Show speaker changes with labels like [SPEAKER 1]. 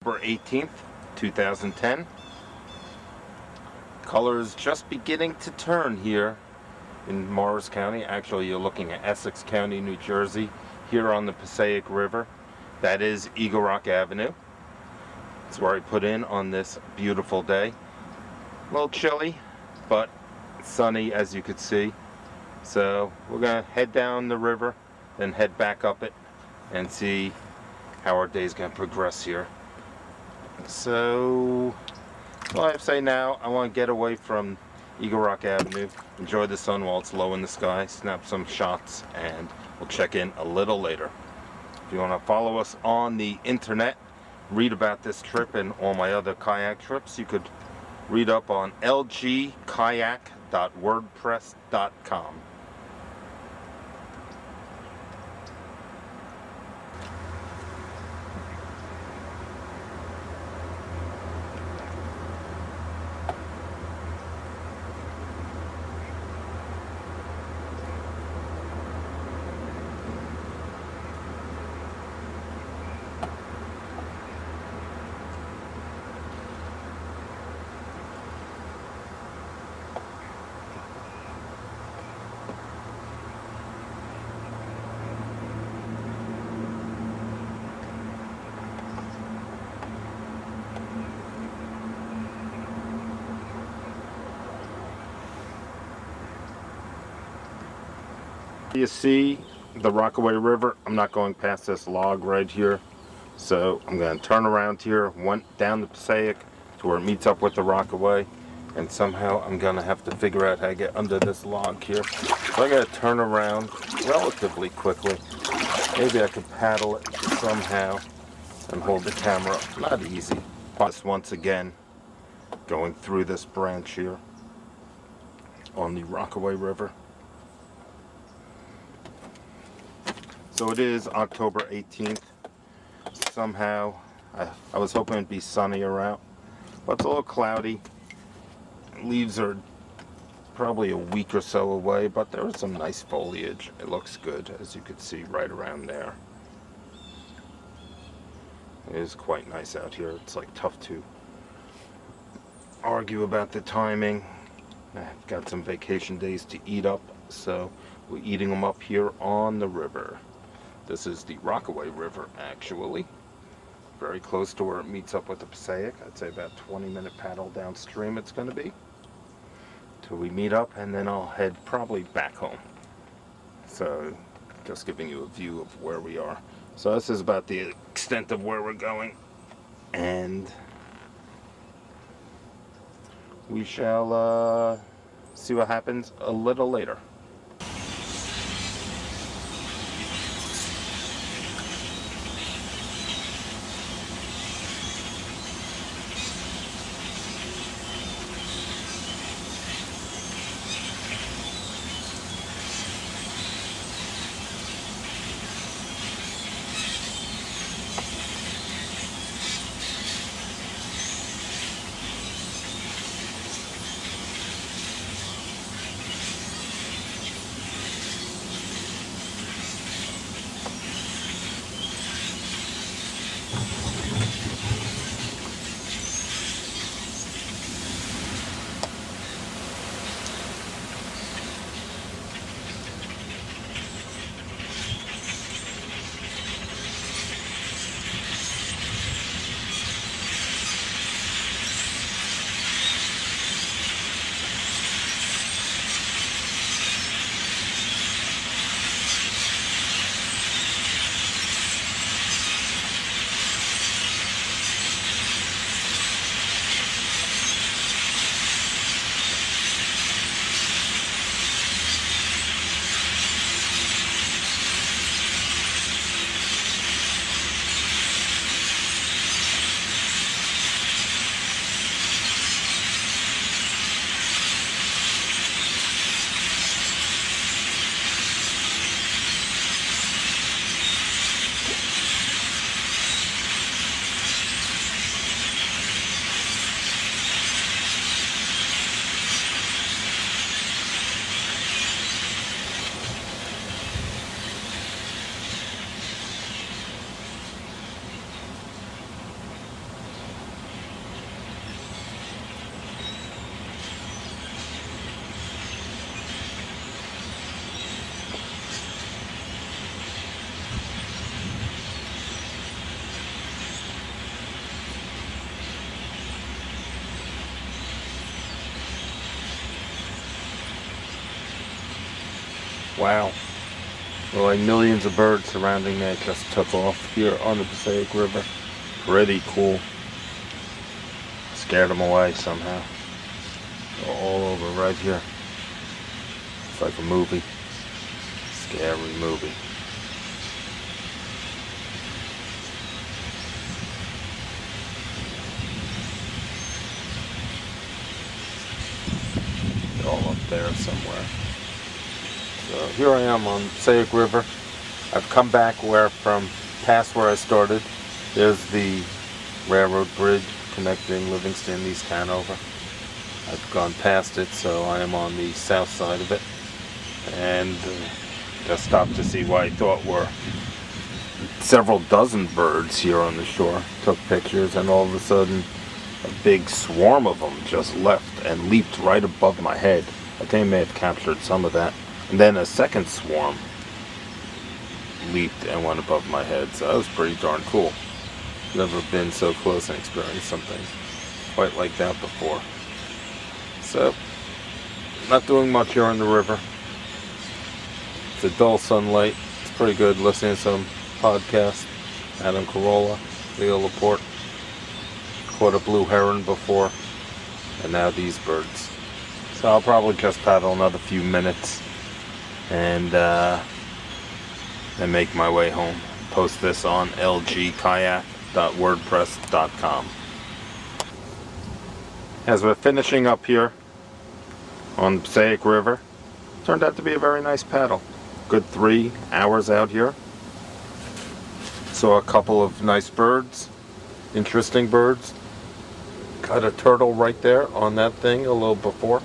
[SPEAKER 1] October 18th, 2010. Color is just beginning to turn here in Morris County. Actually, you're looking at Essex County, New Jersey, here on the Passaic River. That is Eagle Rock Avenue. That's where I put in on this beautiful day. A little chilly, but sunny as you could see. So we're going to head down the river, then head back up it, and see how our day's going to progress here. So, all I have to say now, I want to get away from Eagle Rock Avenue, enjoy the sun while it's low in the sky, snap some shots, and we'll check in a little later. If you want to follow us on the internet, read about this trip and all my other kayak trips, you could read up on lgkayak.wordpress.com. You see the Rockaway River. I'm not going past this log right here, so I'm going to turn around here, went down the Passaic to where it meets up with the Rockaway, and somehow I'm going to have to figure out how to get under this log here. So I got to turn around relatively quickly. Maybe I could paddle it somehow and hold the camera up. Not easy. Plus, once again, going through this branch here on the Rockaway River. So it is October 18th. Somehow, I was hoping it'd be sunnier out, but it's a little cloudy. Leaves are probably a week or so away, but there is some nice foliage. It looks good, as you can see right around there. It is quite nice out here. It's like tough to argue about the timing. I've got some vacation days to eat up, so we're eating them up here on the river. This is the Rockaway River, actually. Very close to where it meets up with the Passaic. I'd say about 20-minute paddle downstream it's going to be. Till we meet up, and then I'll head probably back home. So, just giving you a view of where we are. So this is about the extent of where we're going. And we shall see what happens a little later. Wow. There were like millions of birds surrounding me. It just took off here on the Passaic River. Pretty cool. Scared them away somehow. They're all over right here. It's like a movie. Scary movie. They're all up there somewhere. So here I am on Passaic River. I've come back past where I started. There's the railroad bridge connecting Livingston and East Hanover. I've gone past it, so I am on the south side of it. And just stopped to see what I thought were several dozen birds here on the shore. Took pictures, and all of a sudden a big swarm of them just left and leaped right above my head. I think I may have captured some of that. And then a second swarm leaped and went above my head, so that was pretty darn cool. Never been so close and experienced something quite like that before. So, not doing much here on the river. It's a dull sunlight. It's pretty good listening to some podcasts. Adam Carolla, Leo Laporte. Caught a blue heron before, and now these birds. So I'll probably just paddle another few minutes and then make my way home. Post this on lgkayak.wordpress.com. As we're finishing up here on the Passaic River, turned out to be a very nice paddle. Good 3 hours out here. Saw a couple of nice birds, interesting birds. Got a turtle right there on that thing a little before.